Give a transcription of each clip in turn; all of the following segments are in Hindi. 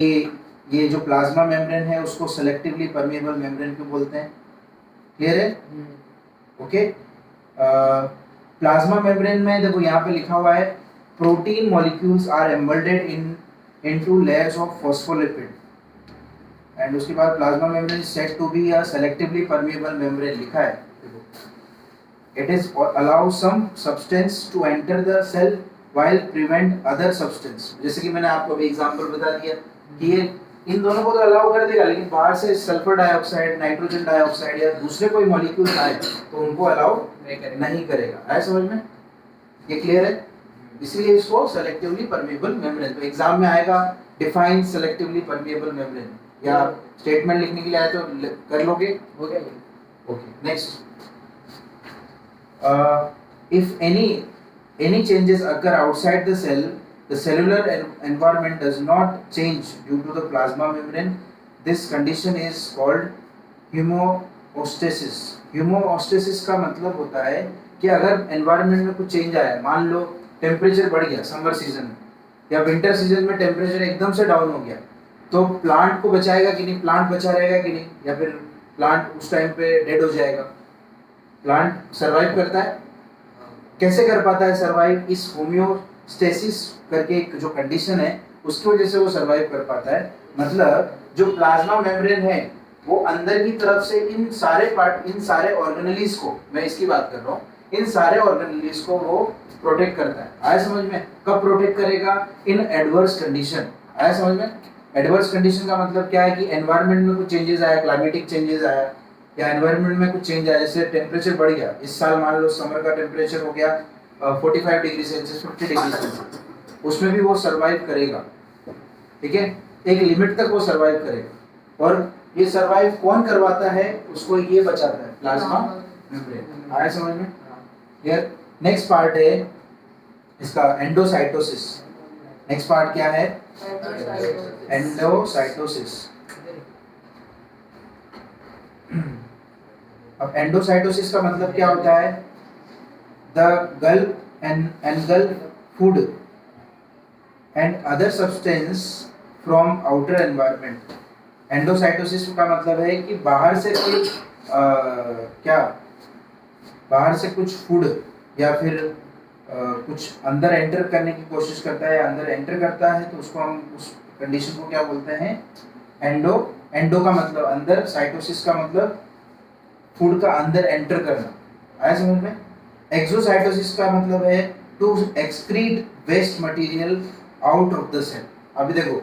ये जो प्लाज्मा मेम्ब्रेन है उसको सेलेक्टिवली परमेबल मेम्ब्रेन क्यों बोलते हैं? क्लियर है? ओके। प्लाज्मा मेम्ब्रेन में देखो यहाँ पे लिखा हुआ है protein molecules are embedded into layers of phospholipid and उसके बाद plasma membrane said to be a selectively permeable membrane लिखा है। It is allow some substance to enter the cell while prevent other substance। जैसे कि मैंने आपको अभी एग्जांपल बता दिया कि ये इन दोनों को तो अलाउ कर देगा, लेकिन बाहर से सल्फर डाइऑक्साइड, नाइट्रोजन डाइऑक्साइड या दूसरे कोई मॉलिक्यूल आए तो उनको अलाउ नहीं करेगा। आया समझ में? ये क्लियर है? इसलिए इसको सेलेक्टिवली परमेबल मेम्ब्रेन। तो एग्जाम में आएगा डिफाइन सेलेक्टिवली परमेबल मेम्ब्रेन, या स्टेटमेंट लिखने के लिए आए तो कर लोगे? Okay. Next, if any changes occur outside the cell, the cellular environment does not change due to the plasma membrane. This condition is called homeostasis। homeostasis का मतलब होता है कि अगर environment में कुछ change आया, मान लो टेम्परेचर बढ़ गया समर सीजन में या विंटर सीजन में टेम्परेचर एकदम से डाउन हो गया, तो प्लांट को बचाएगा कि नहीं? प्लांट बचा रहेगा कि नहीं? या फिर प्लांट उस टाइम पे डेड हो जाएगा? प्लांट सरवाइव करता है। कैसे कर पाता है सरवाइव? इस होम्योस्टेसिस करके एक जो कंडीशन है उसकी वजह से वो सरवाइव कर पाता है। मतलब जो प्लाज्मा मेम्ब्रेन है वो अंदर की तरफ से इन सारे ऑर्गेनेलिज को, मैं इसकी बात कर रहा हूँ, इन सारे ऑर्गेनेलिज को वो प्रोटेक्ट करता है। आया समझ में? कब प्रोटेक्ट करेगा? इन एडवर्स कंडीशन। आया समझ में? एडवर्स कंडीशन का मतलब क्या है कि एनवायरनमेंट में कुछ चेंजेस आया, क्लाइमेटिक चेंजेस आया या एनवायरनमेंट में कुछ चेंज आया, जैसे टेम्परेचर बढ़ गया, इस साल मान लो समर का टेम्परेचर हो गया 45 डिग्री सेल्सियस, 50 डिग्री सेल्सियस, उसमें भी वो सरवाइव करेगा। ठीक है? एक लिमिट तक वो सरवाइव करेगा। और ये सरवाइव कौन करवाता है? उसको ये बचाता है, प्लाज्मा मेम्ब्रेन। आया समझ में? क्लियर? नेक्स्ट पार्ट है इसका एंडोसाइटोसिस। नेक्स्ट पार्ट क्या है? एंडोसाइटोसिस। अब एंडोसाइटोसिस का मतलब क्या होता है? The gulf and engulf food and other substance from outer environment. Endocytosis का मतलब है कि बाहर से कोई बाहर से कुछ फूड या फिर कुछ अंदर एंटर करने की कोशिश करता है या अंदर एंटर करता है, तो उसको हम उस कंडीशन को क्या बोलते हैं? एंडो का मतलब अंदर, साइटोसिस का मतलब फूड का अंदर एंटर करना। आया समझ में? एक्सोसाइटोसिस का मतलब है to excrete waste material out of the cell. अभी देखो,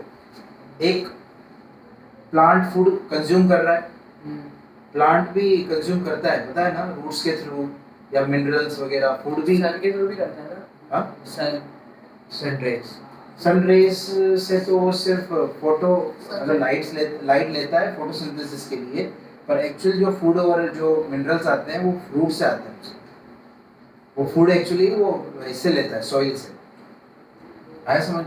एक प्लांट फूड कंज्यूम कर रहा है, प्लांट भी कंज्यूम करता है, पता है ना, रूट्स के थ्रू या मिनरल्स वगैरह, फूड भी सन के थ्रू भी करता है ना। हाँ, सन रेज से तो वो सिर्फ फोटो मतलब लाइट लेता है फोटोसिंथेसिस के लिए, पर एक्चुअली जो फूड और जो मिनरल्स आते हैं वो फ्रूट से आते हैं। वो फूड एक्चुअली वो इससे लेता है, सॉइल से। आया समझ?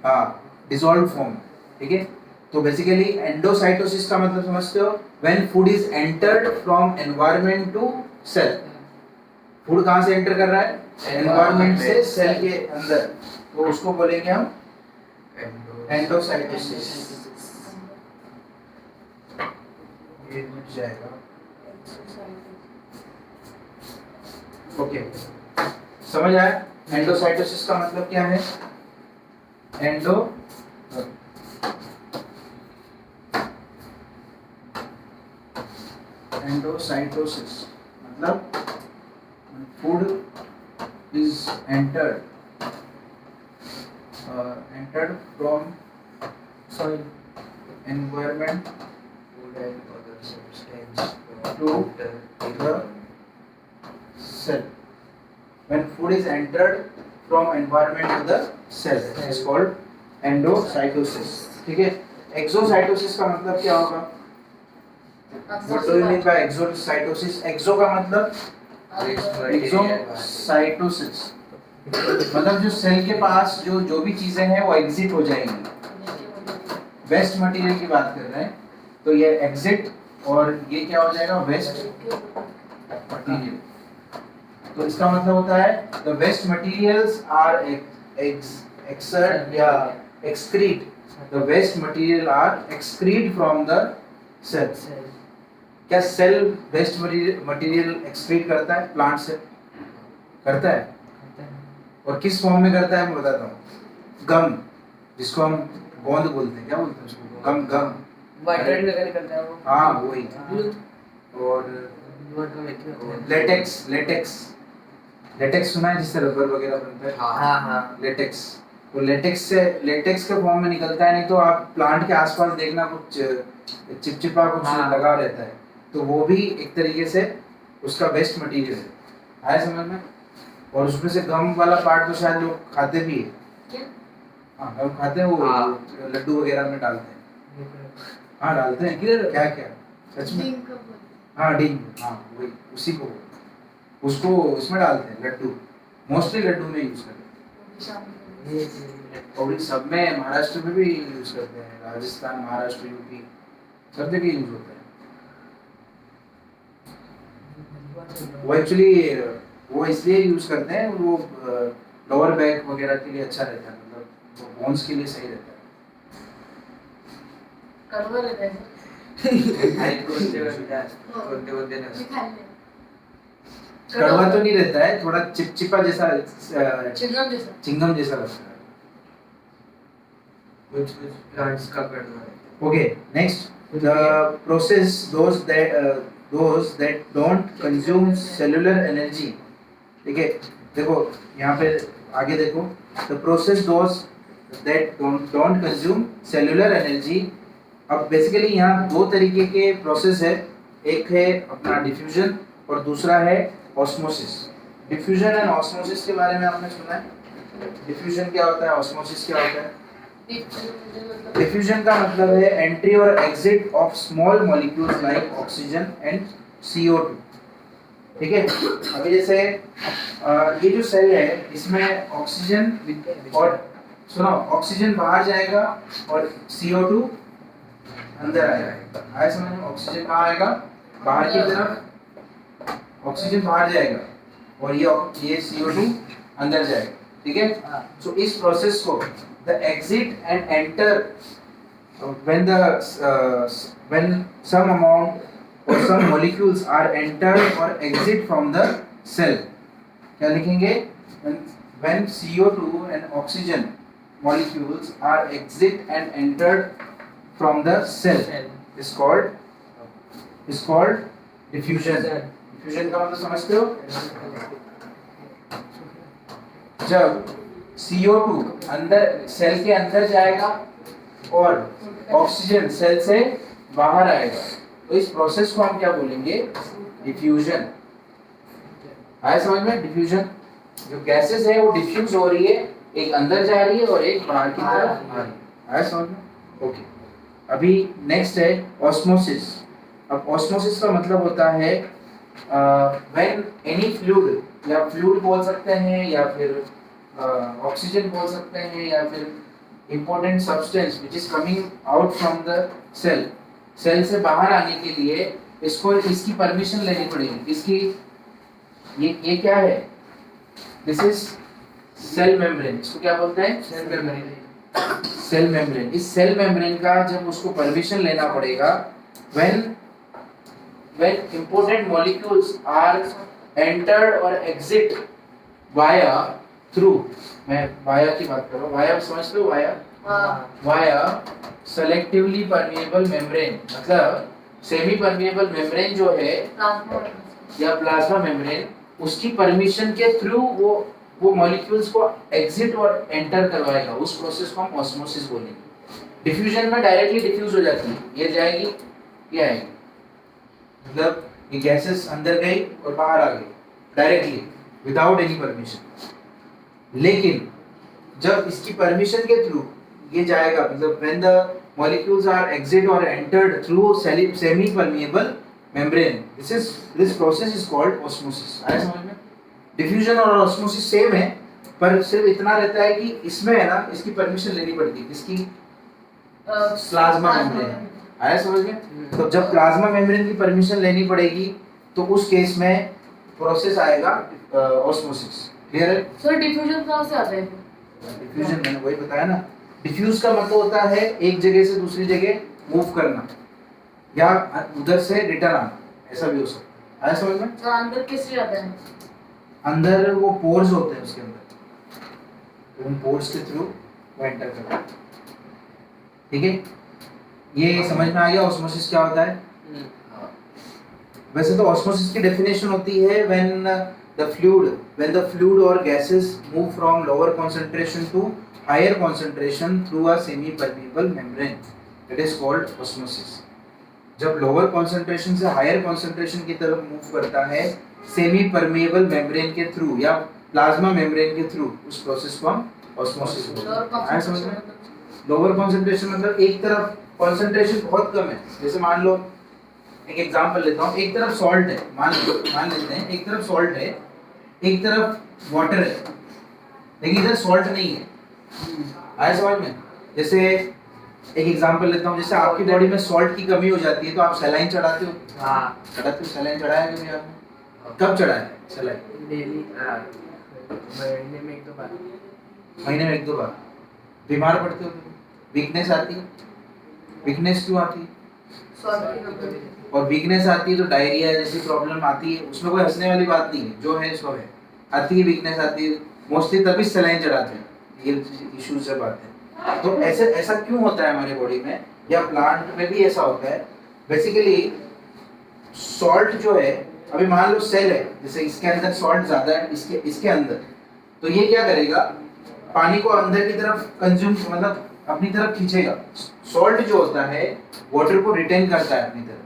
हाँ, डिसॉल्व फॉर्म। ठीक है? तो बेसिकली एंडोसाइटोसिस का मतलब समझते हो? When food is entered from environment to cell. Food कहाँ से एंटर कर रहा है? एनवायरनमेंट से सेल के अंदर, तो उसको बोलेंगे हम एंडोसाइटोसिस। ये मिट जाएगा। ओके, समझ आया? एंडोसाइटोसिस का मतलब क्या है? एंडोसाइटोसिस मतलब food is entered from soil environment to the cell. When food is entered from environment to the cell, it is called endocytosis. ठीक है? एक्सोसाइटोसिस का मतलब क्या होगा? What do you mean by exocytosis? एक्सो का मतलब एक्सोसाइटोसिस मतलब जो सेल के पास जो भी चीजें हैं वो एग्जिट हो जाएंगी। वेस्ट मटेरियल की बात कर रहे हैं, तो ये एग्जिट और ये क्या हो जाएगा? Waste material. तो इसका मतलब होता है the waste materials are exert या excrete the waste material are excrete from the cell. Cell क्या सेल वेस्ट मटेरियल एक्सक्रीट करता है प्लांट से? करता है। करता है। और किस फॉर्म में करता है मैं बताता हूँ। गम, जिसको हम गोंद बोलते हैं, क्या बोलते हैं उसको? गम, गम। वाइट वगैरह करता है वो। हाँ वही। हाँ। और वर्ड का व्यक्ति होता है। लेटेक्स, लेटेक्स, लेटेक्स सुना है जिससे रबर वगैरह बनता है? हाँ हाँ। लेटेक्स। तो लेटेक्स से, लेटेक्स के फॉर्म में निकलता है, नहीं तो आप प्लांट के आसपास देखना कुछ चिपचिपा कुछ हाँ। लगा रहता है, तो वो भी एक तरीके से उसका वेस्ट मटेरियल है। आया समझ में? और उसमें से गम वाला पार्ट तो शायद लोग खाते भी है। क्या? हाँ गम खाते हैं, वो हाँ। लड्डू वगैरह में डालते हैं। हाँ डालते हैं। किधर? क्या क्या? सच में? हाँ डीम, हाँ वही, उसी को, उसको उसमें डालते हैं लड्डू, मोस्टली लड्डू में यूज करते हैं। और सब में, महाराष्ट्र में भी यूज करते हैं, राजस्थान, महाराष्ट्र, यूपी, सब जगह यूज होता है। वो एक्चुअली वो इसलिए यूज करते हैं, वो लोअर बैक वगैरह के लिए अच्छा रहता है, मतलब बोन्स के लिए सही रहता है। कड़वा रहता है। कड़वा तो नहीं रहता है, थोड़ा चिपचिपा जैसा, चिंगम जैसा। चिंगम जैसा लगता है। कुछ प्लांट्स का कड़वा है। Okay, next, the process those that don't consume cellular energy. ठीक है, देखो यहाँ पे आगे देखो, the process those that don't consume cellular energy. अब बेसिकली यहाँ दो तरीके के प्रोसेस है, एक है अपना डिफ्यूजन और दूसरा है ऑस्मोसिस। डिफ्यूजन एंड ऑस्मोसिस के बारे में आपने सुना है? डिफ्यूजन क्या होता है, ऑस्मोसिस क्या होता है? डिफ्यूजन का मतलब है एंट्री और exit of small molecules like oxygen and CO2। ठीक है, अभी जैसे ये जो सेल है इसमें ऑक्सीजन और, सुनो, ऑक्सीजन बाहर जाएगा और CO2 अंदर आएगा। आया समझ में? ऑक्सीजन कहाँ आएगा? बाहर की तरफ ऑक्सीजन बाहर जाएगा और ये CO2 अंदर जाएगा। ठीक है, सो इस प्रोसेस को the exit and enter, when some amount or some molecules are entered or exit from the cell, क्या लिखेंगे? when CO2 and oxygen molecules are exit and entered from the cell is called diffusion. diffusion का मतलब समझते हो? जब CO2 अंदर सेल के अंदर जाएगा और ऑक्सीजन सेल से बाहर आएगा, तो इस प्रोसेस को हम क्या बोलेंगे? डिफ्यूजन। आया समझ में? डिफ्यूजन, जो गैसेस है वो डिफ्यूज हो रही है, एक अंदर जा रही है और एक बाहर की तरफ आ रही है। आया समझ में? ओके, अभी नेक्स्ट है ऑस्मोसिस। अब ऑस्मोसिस का मतलब होता है व्हेन एनी फ्लूइड, या फ्लूइड बोल सकते हैं या फिर ऑक्सीजन बोल सकते हैं या फिर important substance which is coming out from the cell, cell से बाहर आने के लिए इसको, इसकी परमिशन लेनी पड़ेगी। इसकी ये क्या है? This is cell membrane. इसको क्या बोलते हैं? Cell membrane. Cell membrane. इस सेल मेम्ब्रेन का जब उसको परमिशन लेना पड़ेगा, when important molecules are entered or exit via through, मैं वाया की बात कर रहा हूँ, वाया समझते हो? वाया सेलेक्टिवली परमिएबल मेम्ब्रेन, मतलब सेमी परमिएबल मेम्ब्रेन जो है या प्लाज्मा मेम्ब्रेन, उसकी परमिशन के थ्रू वो मॉलिक्यूल्स को एग्जिट और एंटर करवाएगा। उस प्रोसेस को हम ऑस्मोसिस बोलेंगे। डिफ्यूजन में डायरेक्टली डिफ्यूज हो जाती है, ये जाएगी ये आएगी, मतलब ये गैसेस अंदर गई और बाहर आ गई डायरेक्टली विदाउट एनी परमिशन। लेकिन जब इसकी परमिशन के थ्रू ये जाएगा, मतलब when the molecules are exit और entered through semi permeable membrane, this process is called osmosis. आया समझ में? डिफ्यूजन और ऑस्मोसिस सेम है, पर सिर्फ इतना रहता है कि इसमें है ना, इसकी परमिशन लेनी पड़ती है। इसकी प्लाज्मा मेम्ब्रेन। आया समझ में? तो जब प्लाज्मा मेम्ब्रेन की परमिशन लेनी पड़ेगी तो उस केस में प्रोसेस आएगा ऑस्मोसिस। क्लियर है? सर डिफ्यूजन कहाँ से आता है? डिफ्यूजन मैंने वही बताया ना, डिफ्यूज का मतलब होता है एक जगह से दूसरी जगह मूव करना या उधर से रिटर्न आना, ऐसा भी हो सकता है। आया समझ में? तो अंदर किस जाता है? अंदर वो पोर्स होते हैं उसके अंदर, तो उन पोर्स के थ्रू वो एंटर करता है। ठीक है, ये समझ में आ गया ऑस्मोसिस क्या होता है? वैसे तो ऑस्मोसिस की डेफिनेशन होती है व्हेन द फ्लूइड और gases move from lower concentration to higher concentration through a semi permeable membrane, it is called osmosis. जब लोअर कंसंट्रेशन से हायर कंसंट्रेशन की तरफ मूव करता है सेमी परमेबल मेम्ब्रेन के थ्रू या प्लाज्मा मेम्ब्रेन के थ्रू, उस प्रोसेस को हम ऑस्मोसिस बोलते हैं। आया समझ में? लोअर कंसंट्रेशन मतलब एक तरफ कंसंट्रेशन बहुत कम है, जैसे मान लो एक एग्जांपल लेता हूँ, एक तरफ सॉल्ट है, मान लेते हैं एक तरफ सॉल्ट है, एक तरफ वाटर है, लेकिन इधर सॉल्ट नहीं है। आया समझ में? जैसे एक एग्जांपल लेता हूँ, जैसे आपकी बॉडी में सॉल्ट की कमी हो जाती है तो आप सलाइन चढ़ाते हो। हाँ, चढ़ाते हो, सलाइन चढ़ाया कभी आपने? कब चढ़ाया है सलाइन? डेली महीने में 1-2 बार। महीने में 1-2 बार। बीमार पड़ते हो? वीकनेस आती है? वीकनेस क्यों आती है? और वीकनेस आती है तो डायरिया जैसी प्रॉब्लम आती है, उसमें कोई हंसने वाली बात नहीं है, जो है सो है। आती है वीकनेस आती है, मोस्टली तभी सलाइन चढ़ाते हैं, ये इश्यूज जब आते हैं। तो ऐसा क्यों होता है हमारी बॉडी में, या प्लांट में भी ऐसा होता है? बेसिकली सॉल्ट जो है, अभी मान लो सेल है, जैसे इसके अंदर सॉल्ट ज्यादा है, इसके अंदर, तो ये क्या करेगा, पानी को अंदर की तरफ कंज्यूम मतलब अपनी तरफ खींचेगा। सॉल्ट जो होता है वाटर को रिटेन करता है अपनी तरफ।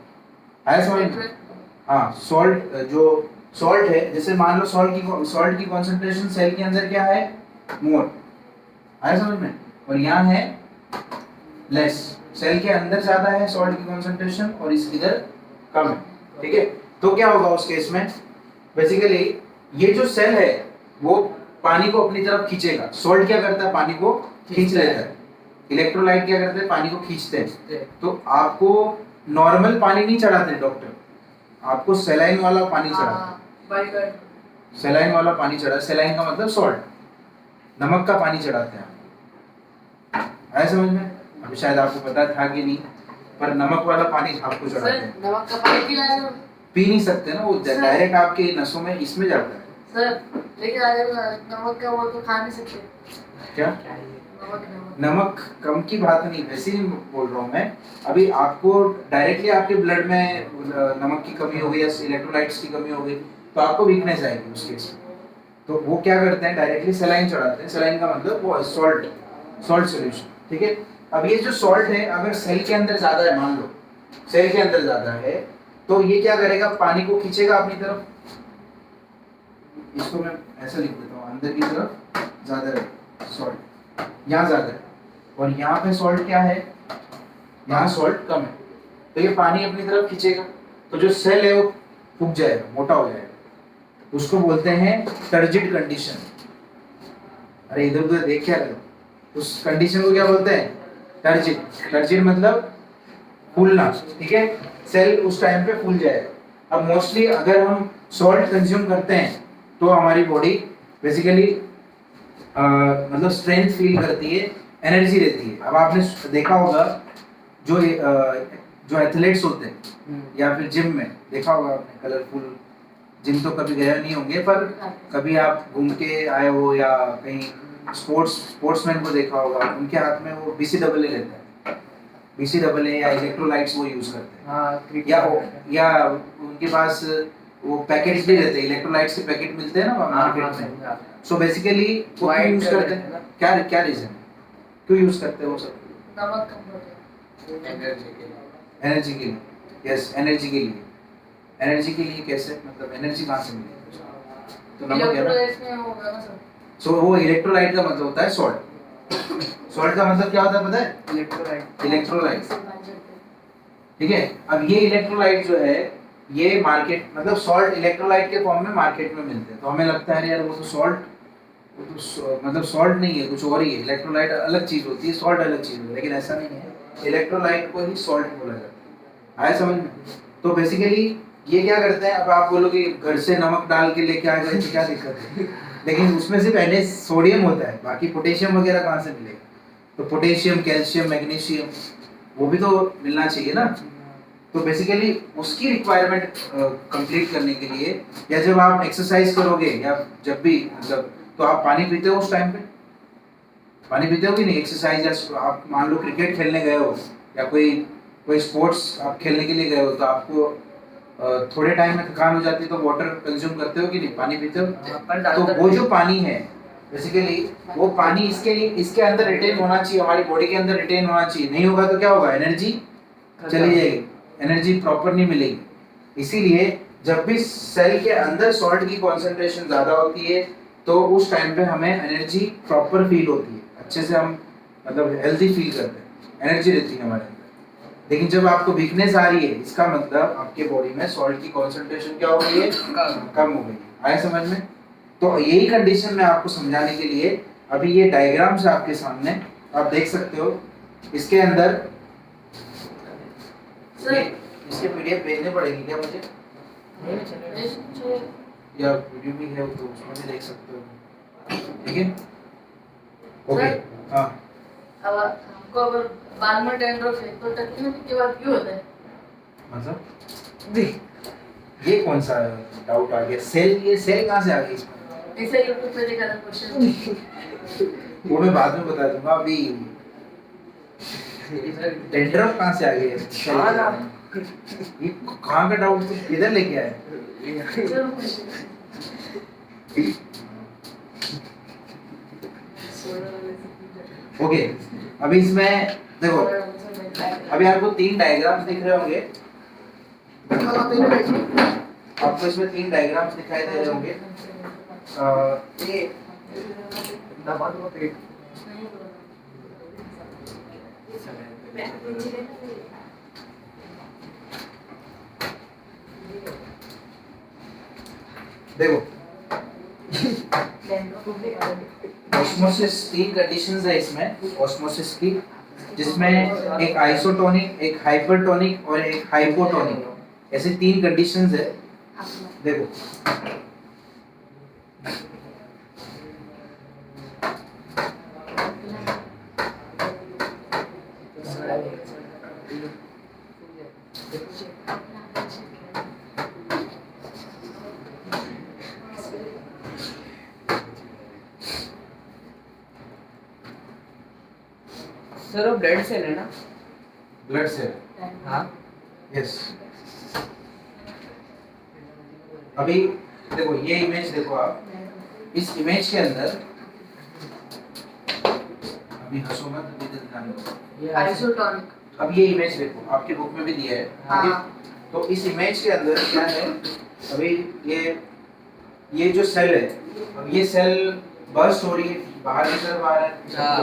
है समझ में? हाँ, सॉल्ट है, जैसे मान लो सॉल्ट की कंसंट्रेशन सेल के अंदर क्या है, मोर। है समझ में? और यहाँ है लेस, सेल के अंदर ज्यादा है सॉल्ट की कंसंट्रेशन और इधर कम है। ठीक है, तो क्या होगा उस केस में, बेसिकली ये जो सेल है वो पानी को अपनी तरफ खींचेगा। सॉल्ट क्या करता है, पानी को खींच लेता है। इलेक्ट्रोलाइट क्या करते हैं, पानी को खींचते हैं। तो आपको नॉर्मल पानी नहीं चढ़ाते डॉक्टर, आपको सलाइन वाला पानी चढ़ाते हैं। सलाइन वाला पानी चढ़ा, सलाइन का मतलब सॉल्ट, नमक का पानी चढ़ाते हैं। आया समझ में? अभी शायद आपको पता था कि नहीं, पर नमक वाला पानी आपको चढ़ाते हैं। नमक का पानी पी नहीं सकते ना, वो डायरेक्ट आपके नसों में इसमें जाता है। सर, लेकिन अगर नमक का वो तो खा नहीं सकते क्या? नमक कम की बात नहीं, वैसे ही बोल रहा हूँ मैं। अभी आपको डायरेक्टली आपके ब्लड में नमक की कमी हो गई या इलेक्ट्रोलाइट्स की कमी हो गई तो आपको वीकनेस आएगी उस केस में। तो वो क्या करते हैं, डायरेक्टली सलाइन चढ़ाते हैं। सलाइन का मतलब वो सॉल्ट सॉल्यूशन। ठीक है, अब ये जो सॉल्ट है अगर सेल के अंदर ज्यादा है, मान लो सेल के अंदर ज्यादा है, तो ये क्या करेगा, पानी को खींचेगा अपनी तरफ। इसको मैं ऐसा लिख देता हूँ, अंदर की तरफ ज्यादा है सॉल्ट, यहाँ ज्यादा है, और यहाँ पे सॉल्ट क्या है, यहाँ सॉल्ट कम है, तो ये पानी अपनी तरफ खींचेगा, तो जो सेल है वो फूक जाएगा, मोटा हो जाएगा। उसको बोलते हैं टर्जिड कंडीशन। अरे इधर उधर देख क्या रहे हो, उस कंडीशन को क्या बोलते हैं, टर्जिड। टर्जिड मतलब फूलना। ठीक है, सेल उस टाइम पे फूल जाएगा। अब मोस्टली अगर हम सॉल्ट कंज्यूम करते हैं तो हमारी बॉडी बेसिकली मतलब स्ट्रेंथ फील करती है, एनर्जी रहती है। अब आपने देखा होगा जो एथलीट्स होते हैं या फिर जिम में देखा होगा आपने, कलरफुल जिम तो कभी गए नहीं होंगे, पर कभी आप घूम के आए हो या कहीं स्पोर्ट्समैन को देखा होगा, उनके हाथ में वो BCAA रहता है। BCAA या इलेक्ट्रोलाइट्स वो यूज करते हैं, या उनके पास वो पैकेट्स भी रहते हैं, इलेक्ट्रोलाइट्स के पैकेट मिलते हैं ना मार्केट में। सो बेसिकली वो क्यों यूज करते हैं, क्या रीजन है, क्यों यूज करते हैं वो सब? नमक कम होता है एनर्जी के लिए। यस, एनर्जी के लिए। एनर्जी के लिए कैसे, मतलब एनर्जी कहाँ से मिलेगी? तो नमक है ना, सो वो इलेक्ट्रोलाइट का मतलब होता है सॉल्ट। सॉल्ट का मतलब क्या होता है पता है? इलेक्ट्रोलाइट। ठीक है, अब ये इलेक्ट्रोलाइट जो है ये मार्केट मतलब सॉल्ट इलेक्ट्रोलाइट के फॉर्म में मार्केट में मिलते हैं, तो हमें लगता है यार वो तो सॉल्ट, वो तो मतलब सॉल्ट नहीं है, कुछ और ही है। इलेक्ट्रोलाइट अलग चीज होती है, सॉल्ट अलग चीज होती है, लेकिन ऐसा नहीं है, इलेक्ट्रोलाइट को ही सॉल्ट बोला जाता है। आया समझ में? तो बेसिकली ये क्या करते हैं, अब आप बोलोगे घर से नमक डाल के लेके आ गए तो क्या दिक्कत है, लेकिन उसमें सिर्फ सोडियम होता है, बाकी पोटेशियम वगैरह कहाँ से मिलेगा? तो पोटेशियम, कैल्शियम, मैग्नीशियम वो भी तो मिलना चाहिए ना। तो बेसिकली उसकी रिक्वायरमेंट कंप्लीट करने के लिए, या जब आप एक्सरसाइज करोगे या जब भी मतलब, तो आप पानी पीते हो उस टाइम पे? पानी पीते हो कि नहीं? एक्सरसाइज या आप मान लो क्रिकेट खेलने गए हो या कोई कोई स्पोर्ट्स आप खेलने के लिए गए हो, तो आपको थोड़े टाइम में थकान हो जाती है, तो वाटर कंज्यूम करते हो कि नहीं? पानी पीते हो? पर तो ज्यादातर वो जो पानी है बेसिकली, वो पानी इसके लिए इसके अंदर रिटेन होना चाहिए, हमारी बॉडी के अंदर रिटेन होना चाहिए। नहीं होगा तो क्या होगा? एनर्जी चली जाएगी, एनर्जी प्रॉपर नहीं मिलेगी। इसीलिए जब भी सेल के अंदर सॉल्ट की कॉन्सेंट्रेशन ज़्यादा होती है तो उस टाइम पे हमें एनर्जी प्रॉपर फील होती है, अच्छे से हम मतलब हेल्दी फील करते हैं, एनर्जी रहती है हमारे अंदर। लेकिन जब आपको वीकनेस आ रही है, इसका मतलब आपके बॉडी में सॉल्ट की कॉन्सेंट्रेशन क्या हो गई है? कम हो गई। आया समझ में? तो यही कंडीशन में आपको समझाने के लिए अभी ये डायग्राम्स आपके सामने आप देख सकते हो। इसके अंदर सर इसके पीडीएफ भेजने पड़ेगी क्या मुझे, ये या वीडियो भी है तो उसमें भी देख सकते हो? ठीक है, ओके। हाँ, अब हमको अगर बाल में डैंड्रफ है तो तकलीफ के बाद क्यों होता है? मतलब ये कौन सा डाउट आ गया? सेल, ये सेल कहाँ से आ गई इसमें? ऐसे यूट्यूब पे देखा था क्वेश्चन। वो मैं बाद में बता दूंगा। अभी डेंड्रफ कहाँ से आ गई है? हाँ ना। ये कहाँ का डाउट तुम किधर लेके आए? ओके, अभी इसमें देखो, अभी आपको 3 डायग्राम्स दिख रहे होंगे। आपको इसमें 3 डायग्राम्स दिखाई दे रहे होंगे। ये देखो, ऑस्मोसिस 3 कंडीशंस है इसमें ऑस्मोसिस की, जिसमें एक आइसोटोनिक, एक हाइपरटोनिक और एक हाइपोटोनिक, ऐसे 3 कंडीशंस है। देखो, सर वो ब्लड सेल है ना? ब्लड सेल, हाँ। यस। अभी देखो, ये इमेज देखो आप, इस इमेज के अंदर, अभी हंसो मत, अभी तक ध्यान दो। आइसोटोनिक। अब ये इमेज देखो, आपकी बुक में भी दिया है, ठीक है? तो इस इमेज के अंदर क्या है? अभी ये जो सेल है, अब ये सेल बर्स्ट हो रही है, बाहर की तरफ आ रहा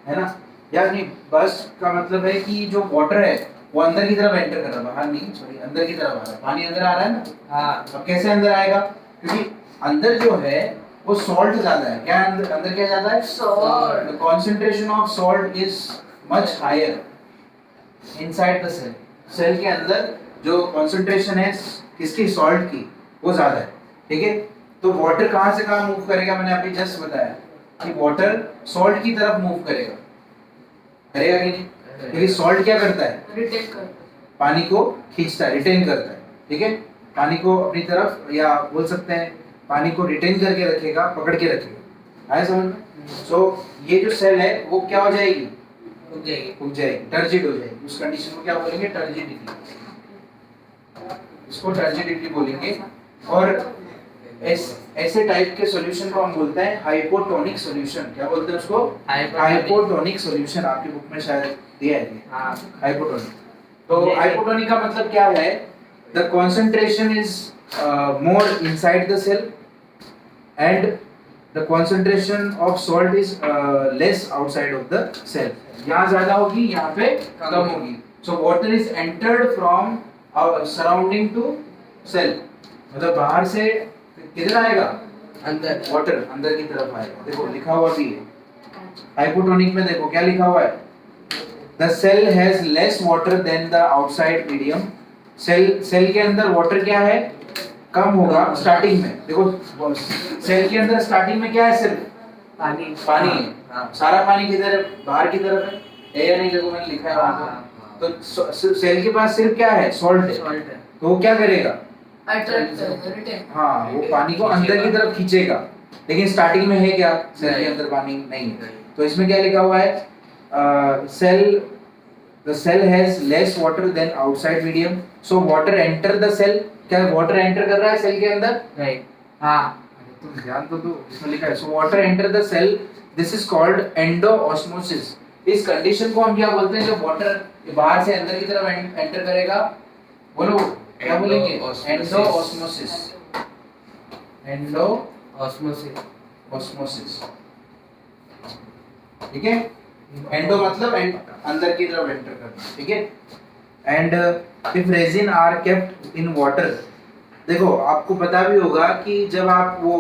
है ना? या नहीं, बर्स्ट का मतलब है कि जो वाटर है वो अंदर की तरफ एंटर कर रहा है, बाहर नहीं, सॉरी, अंदर की तरफ आ रहा है। पानी अंदर आ रहा है ना? हाँ। अब कैसे अंदर आएगा? क्योंकि अंदर जो है वो सॉल्ट ज्यादा है। क्या अंदर क्या ज्यादा है? Salt. The concentration of salt is much higher inside the cell. Cell के अंदर जो कंसंट्रेशन है किसकी? सॉल्ट की, वो ज्यादा है, ठीक है? तो वाटर कहाँ से कहाँ मूव करेगा? मैंने अभी जस्ट बताया कि वाटर सॉल्ट की तरफ मूव करेगा, करेगा कि नहीं? क्योंकि सॉल्ट क्या करता है? रिटेन कर। पानी को खींचता है, रिटेन करता है, ठीक है? पानी को अपनी तरफ, या बोल सकते हैं पानी को रिटेन करके रखेगा, पकड़ के रखेगा। आया समझ में? सो ये जो सेल है वो क्या हो जाएगी? उग जाएगी, टर्जिड हो जाएगी। उस कंडीशन को क्या बोलेंगे? टर्जिडिटी। इसको टर्जिडिटी बोलेंगे। और ऐसे टाइप के सॉल्यूशन को हम बोलते हैं हाइपोटोनिक सॉल्यूशन। क्या बोलते हैं उसको? Hypotonic solution. आपकी बुक में शायद दिया है हाँ। हाइपोटोनिक। तो हाइपोटोनिक का मतलब क्या है? The concentration is more inside the cell and the concentration of salt is less outside of the cell. यहाँ ज़्यादा होगी, यहाँ पे कम होगी। So water is entered from surrounding to cell. मतलब बाहर से किधर आएगा? अंदर। वाटर अंदर की तरफ आएगा। देखो लिखा हुआ भी है हाइपोटोनिक में, देखो क्या लिखा हुआ है? The cell has less water than the outside medium. Cell के अंदर वाटर क्या है? कम होगा स्टार्टिंग में। देखो सेल के अंदर स्टार्टिंग में क्या है? सिर्फ पानी। पानी है, हाँ। सारा पानी किधर है, बाहर की तरफ है या नहीं? देखो मैंने लिखा है वहाँ हाँ, पे। तो सेल के पास सिर्फ क्या है, सॉल्ट है, सॉल्ट है। तो वो क्या करेगा, अट्रैक्ट रिटेन। हाँ वो पानी को अंदर की तरफ खींचेगा। लेकिन स्टार्टिंग में है क्या, सेल के नहीं। अंदर पानी नहीं है। तो इसमें क्या लिखा हुआ है, cell the cell has less water than outside medium, so water enter the cell। क्या वाटर एंटर कर रहा है सेल के अंदर? राइट। हाँ। तुम ध्यान तो दो, इसमें लिखा है so water enter the cell, this is called endoosmosis। इस कंडीशन को हम क्या बोलते हैं, जब वाटर बाहर से अंदर की तरफ एंटर करेगा, बोलो क्या बोलेंगे? एंडोऑस्मोसिस। ऑस्मोसिस। एंडोऑस्मोसिस, ठीक है। एंडो मतलब अंदर की तरफ एंटर करना, ठीक है। And if raisin are kept in water, देखो आपको पता भी होगा कि जब आप वो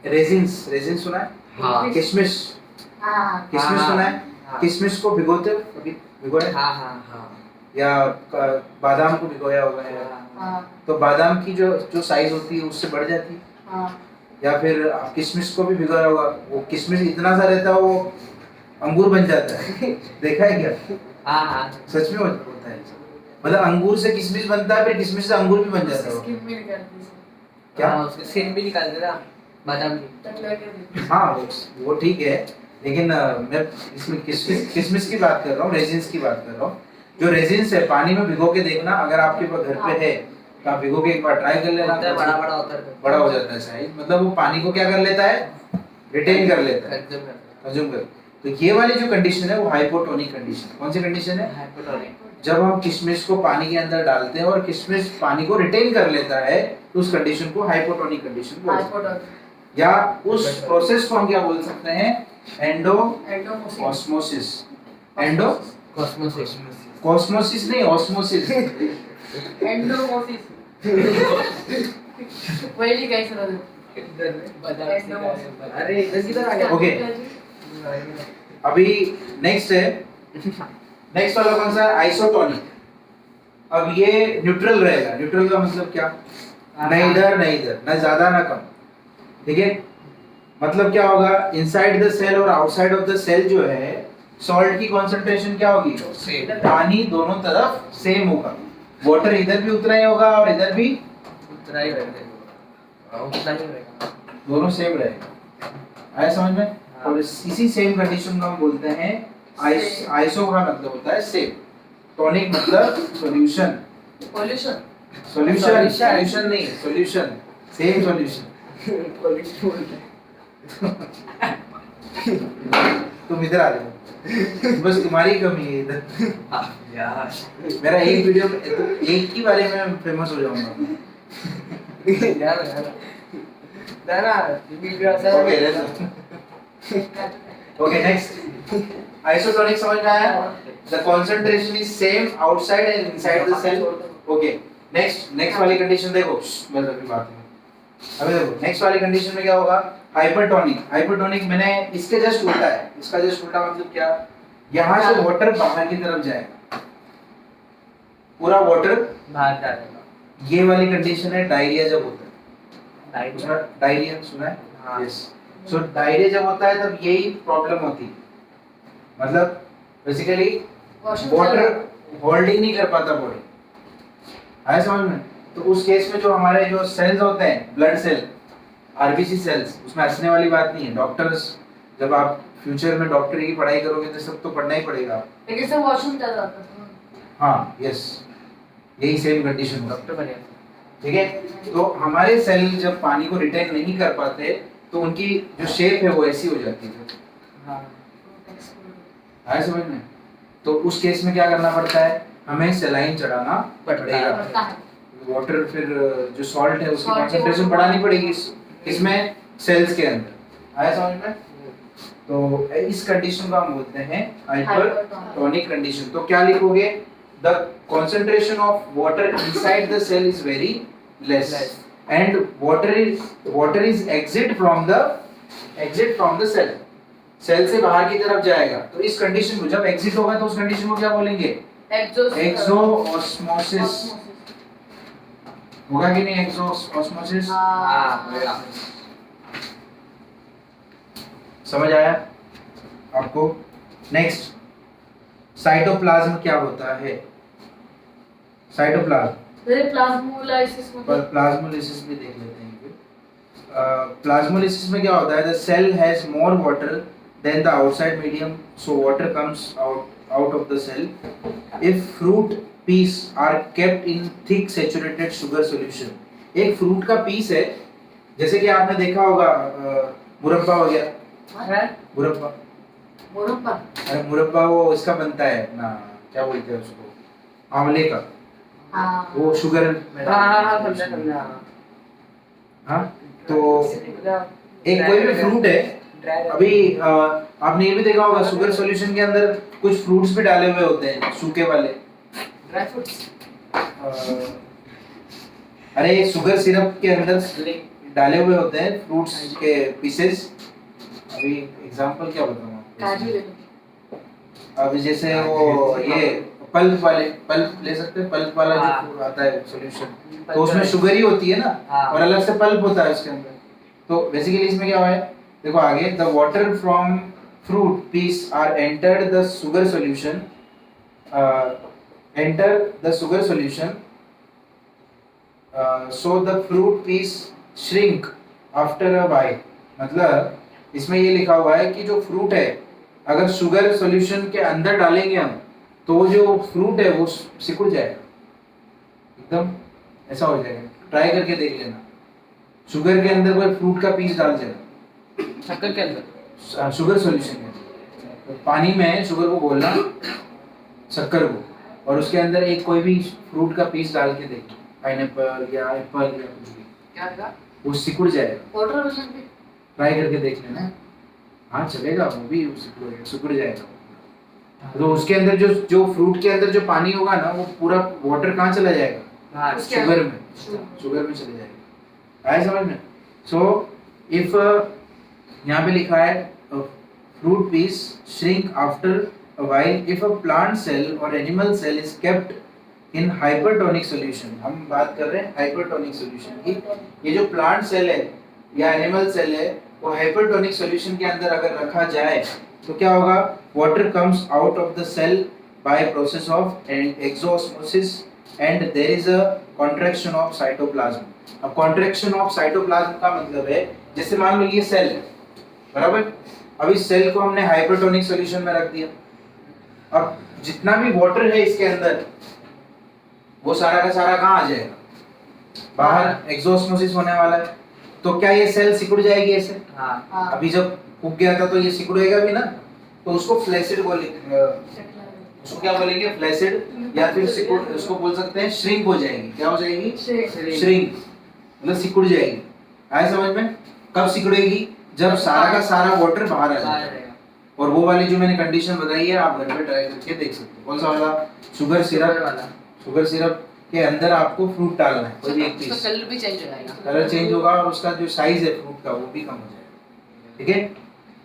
रेजिन सुना है? हाँ। किशमिश, हाँ किशमिश हाँ, सुना है? हाँ। किशमिश को भिगोते हो कभी, भिगोया? हाँ हाँ हाँ या बादाम को भिगोया होगा है? हाँ तो बादाम की जो साइज होती है उससे बढ़ जाती है। हाँ या फिर आप किशमिश को भी भिगोया होगा, वो किशमिश इतना सा रहता है वो अंगूर बन जाता है। देखा है क्या? हाँ हाँ। सच में होता है, मतलब अंगूर से किशमिश बनता है, फिर किशमिश से अंगूर भी बन जाता है। स्किन भी निकालती है। क्या? हाँ, उसके स्किन भी निकाल देना बादाम की। टकला के देती है। हाँ वो ठीक है, लेकिन मैं इसमें किशमिश की बात कर रहा हूँ, रेजिन्स की बात कर रहा हूँ। जो रेजिन्स है पानी में भिगो के देखना, अगर आपके पास घर पे है तो आप भिगो के एक बार ट्राई कर लेना। होता है, बड़ा बड़ा होता है। बड़ा हो जाता है साइज, मतलब वो पानी को क्या कर लेता है, रिटेन कर लेता है, कंज्यूम करता कंज्यूम कर। तो ये वाली जो कंडीशन है वो हाइपोटोनिक कंडीशन। कौन सी कंडीशन है? है। हाइपोटोनिक। जब हम किशमिश को पानी के अंदर डालते हैं और किशमिश पानी को रिटेन कर लेता है, तो उस कंडीशन को हाइपोटोनिक कंडीशन बोलते हैं। हाइपोटोनिक। या उस प्रोसेस को हम क्या बोल सकते हैं, एंडोमोसिस। एंडोऑस्मोसिस। एंडो कॉस्मोसिस। कॉस्मोसिस नहीं, ऑस्मोसिस। एंडोमोसिस। वही कैसे रहा? अरे इधर किधर आ गया? ओके, अभी नेक्स्ट है, नेक्स्ट वाला कौन सा है? आइसोटोनिक। अब ये न्यूट्रल रहेगा। न्यूट्रल का मतलब क्या? न इधर न इधर, न ज्यादा न कम, ठीक है। मतलब क्या होगा, इनसाइड द सेल और आउटसाइड ऑफ द सेल जो है, सॉल्ट की कंसंट्रेशन क्या होगी? सेम। पानी दोनों तरफ सेम होगा। वाटर इधर भी उतना ही होगा और इधर भी उतना ही रहेगा। उतना ही रहेगा। दोनों सेम रहेगा। आया समझ में? और इसी सेम कंडीशन को हम बोलते हैं आइसो का मतलब होता है सेम, टॉनिक मतलब सॉल्यूशन। पोल्यूशन। सॉल्यूशन, सॉल्यूशन नहीं, सॉल्यूशन, सेम सॉल्यूशन। तुम इधर आ जाओ, बस तुम्हारी कमी है इधर। यार मेरा एक वीडियो में एक ही बारे में फेमस हो जाऊंगा। यार ना वीडियो ऐसा ओके नेक्स्ट, आइसोटोनिक समझ में आया? The concentration is same outside and inside the cell. Okay next वाली कंडीशन देखो, बस अभी बात है। अभी देखो नेक्स्ट वाली कंडीशन में क्या होगा, हाइपरटोनिक। हाइपरटोनिक मैंने इसके जस्ट उल्टा है, इसका जस्ट उल्टा मतलब क्या, यहाँ से वाटर बाहर की तरफ जाएगा, पूरा वाटर बाहर जाएगा। ये वाली कंडीशन है डायरिया जब होता है। डायरिया। डायरिया सुना है? हाँ। यस। सो डायरिया जब होता है तब यही प्रॉब्लम होती है, मतलब बेसिकली वाटर होल्डिंग नहीं कर पाता बॉडी। आया समझ में? तो उस केस में जो हमारे जो सेल्स होते हैं, ब्लड सेल, आरबीसी सेल्स, उसमें हंसने वाली बात नहीं है। डॉक्टर्स, जब आप फ्यूचर में डॉक्टरी की पढ़ाई करोगे तो सब तो पढ़ना ही पड़ेगा। लेकिन सब वॉशरूम चल रहा था। हाँ यस, यही सेम कंडीशन होता है, डॉक्टर बने। ठीक है। तो हमारे सेल जब पानी को रिटेन नहीं कर पाते तो उनकी जो शेप है वो ऐसी हो जाती है। हाँ। आया समझ में? तो उस केस में क्या करना पड़ता है, हमें सेलाइन चढ़ाना पड़ेगा। पड़ता है। वाटर फिर जो सॉल्ट है उसकी Salt कंसंट्रेशन को- बढ़ानी पड़ेगी इसमें सेल्स के अंदर। आया समझ में? तो इस कंडीशन को हम बोलते हैं हाइपरटोनिक कंडीशन। तो क्या लिखोगे, the concentration of water inside the cell is very less and water is exit from the cell. Cell से बाहर की तरफ जाएगा। तो इस कंडीशन को जब एग्जिट होगा तो उस कंडीशन को क्या बोलेंगे, एक्सोऑस्मोसिस। होगा कि नहीं एक्सोऑस्मोसिस? हाँ होगा। समझ आया? आपको। नेक्स्ट, साइटोप्लाज्म क्या होता है? साइटोप्लाज्म, मेरे प्लाज्मोलाइसिस पर मतलब प्लाज्मोलिसिस भी देख लेते हैं। प्लाज्मोलिसिस में क्या होता है? The cell has more water than the outside medium, so water comes out of the cell. If fruit piece are kept in thick saturated sugar solution, एक फ्रूट का पीस है, जैसे कि आपने देखा होगा मुरब्बा वगैरह, है मुरब्बा, मुरब्बा। अरे मुरब्बा वो इसका बनता है ना, क्या बोलते हैं उसको, आंवले का, हाँ वो शुगर में हाँ समझा समझा। हाँ, तो एक कोई भी फ्रूट है, अभी आपने ये भी देखा होगा शुगर सॉल्यूशन के अंदर कुछ फ्रूट्स भी डाले हुए होते हैं, सूखे वाले। Dry fruits. अरे शुगर सिरप के अंदर डाले हुए होते हैं फ्रूट्स के पीसेस। अभी एग्जांपल क्या बताऊं आपको? काजू ले लो। अभी जैसे वो ये पल्प वाले, पल्प ले सकते हैं, पल्प वाला हाँ। जो आता है सॉल्यूशन, तो उसमें शुगर ही होती है ना, हाँ। और अलग से पल्प होता है उसके अंदर। तो बेसिकली इसमें क्या हुआ है, देखो आगे, the water from fruit piece are entered the sugar solution, enter the sugar solution, so the fruit piece shrink after a while। मतलब इसमें ये लिखा हुआ है कि जो फ्रूट है, अगर शुगर सॉल्यूशन के अंदर डालेंगे हम, तो वो जो फ्रूट है वो सिकुड़ जाएगा, एकदम ऐसा हो जाएगा। ट्राई करके देख लेना, शुगर के अंदर कोई फ्रूट का पीस डाल देना, शक्कर के अंदर, शुगर सॉल्यूशन के अंदर, तो पानी में शुगर को घोलना, शक्कर को, और उसके अंदर एक कोई भी फ्रूट का पीस डाल के देखो, पाइनएप्पल या एप्पल या कुछ भी, क्या है? वो सिकुड़ जाएगा। वाटरमेलन भी। ट्राई करके देख लेना। हाँ चलेगा, वो भी सिकुड़ जाएगा। तो उसके अंदर जो जो फ्रूट के अंदर जो पानी होगा ना, वो पूरा वाटर कहाँ चला जाएगा? हाँ शुगर में, शुगर में चले जाएगा। आया समझ में? सो इफ यहाँ पे लिखा है fruit piece shrink after a while if a plant cell or animal cell is kept in hypertonic solution। हम बात कर रहे हैं hypertonic solution की। ये जो प्लांट सेल है या एनिमल सेल है, वो हाइपरटोनिक सॉल्यूशन के अंदर अगर रखा जाए तो क्या होगा? Water comes out of the cell by process of exosmosis and there is a contraction of cytoplasm. अब कॉन्ट्रैक्शन ऑफ साइटोप्लाज्म का मतलब है, जैसे मान लो ये सेल है, बराबर, अब इस सेल को हमने हाइपरटोनिक सॉल्यूशन में रख दिया। अब जितना भी वाटर है इसके अंदर, वो सारा का सारा कहाँ आ जाएगा? बाहर एक्सोस्मोसिस होने वाला है। तो क्या ये सेल सिकुड़ जाएगी ऐसे? हाँ। अभी जब उग गया था तो ये सिकुड़ेगा भी ना, तो उसको फ्लैसिड बोलेंगे, उसको क्या बोलेंगे? फ्लैसिड, या फिर सिकुड़, उसको बोल सकते हैं श्रिंक हो जाएगी। क्या हो जाएगी? श्रिंक, मतलब सिकुड़ जाएगी। आया समझ में? कब सिकुड़ेगी? जब सारा का सारा वाटर बाहर आ जाएगा। और वो वाली जो मैंने कंडीशन बताई है, आप घर पे ट्राई करके देख सकते हो। कौन सा वाला? शुगर सिरप वाला। शुगर सिरप के अंदर आपको फ्रूट डालना है, कोई एक पीस, कलर भी चेंज हो जाएगा। कलर चेंज होगा और उसका जो साइज है फ्रूट का वो भी कम हो जाएगा। ठीक है?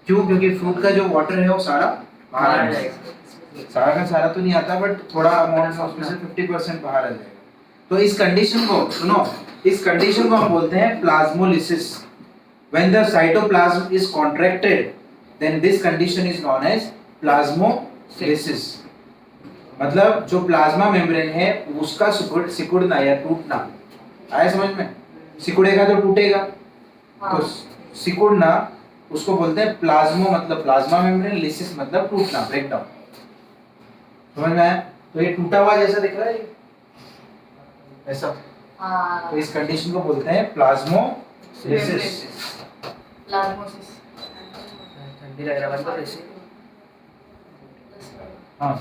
क्यों? क्योंकि फ्रूट का जो वाटर है वो सारा बाहर आ जाएगा। सारा का सारा तो नहीं आता, बट थोड़ा अमाउंट में उसमें से 50% बाहर आ जाएगा। तो इस कंडीशन को सुनो, इस कंडीशन को हम बोलते हैं plasmolysis. When the cytoplasm is contracted, then this condition is known as plasmolysis। मतलब जो प्लाज्मा मेम्ब्रेन है उसका सिकुड़ना या टूटना। आया समझ में? सिकुड़ेगा तो टूटेगा, तो सिकुड़ना उसको बोलते हैं प्लाज्मो, मतलब प्लाज्मा मेम्ब्रेन, लिसिस मतलब टूटना, ब्रेकडाउन। समझ में आया? तो ये टूटा हुआ जैसा दिख रहा है ऐसा, तो इस कंडीशन को बोलते हैं प्लाज्मोलिसिस। प्लाज्मोसिस। ठंडी लग रहा है, बंद करो इसे। हाँ,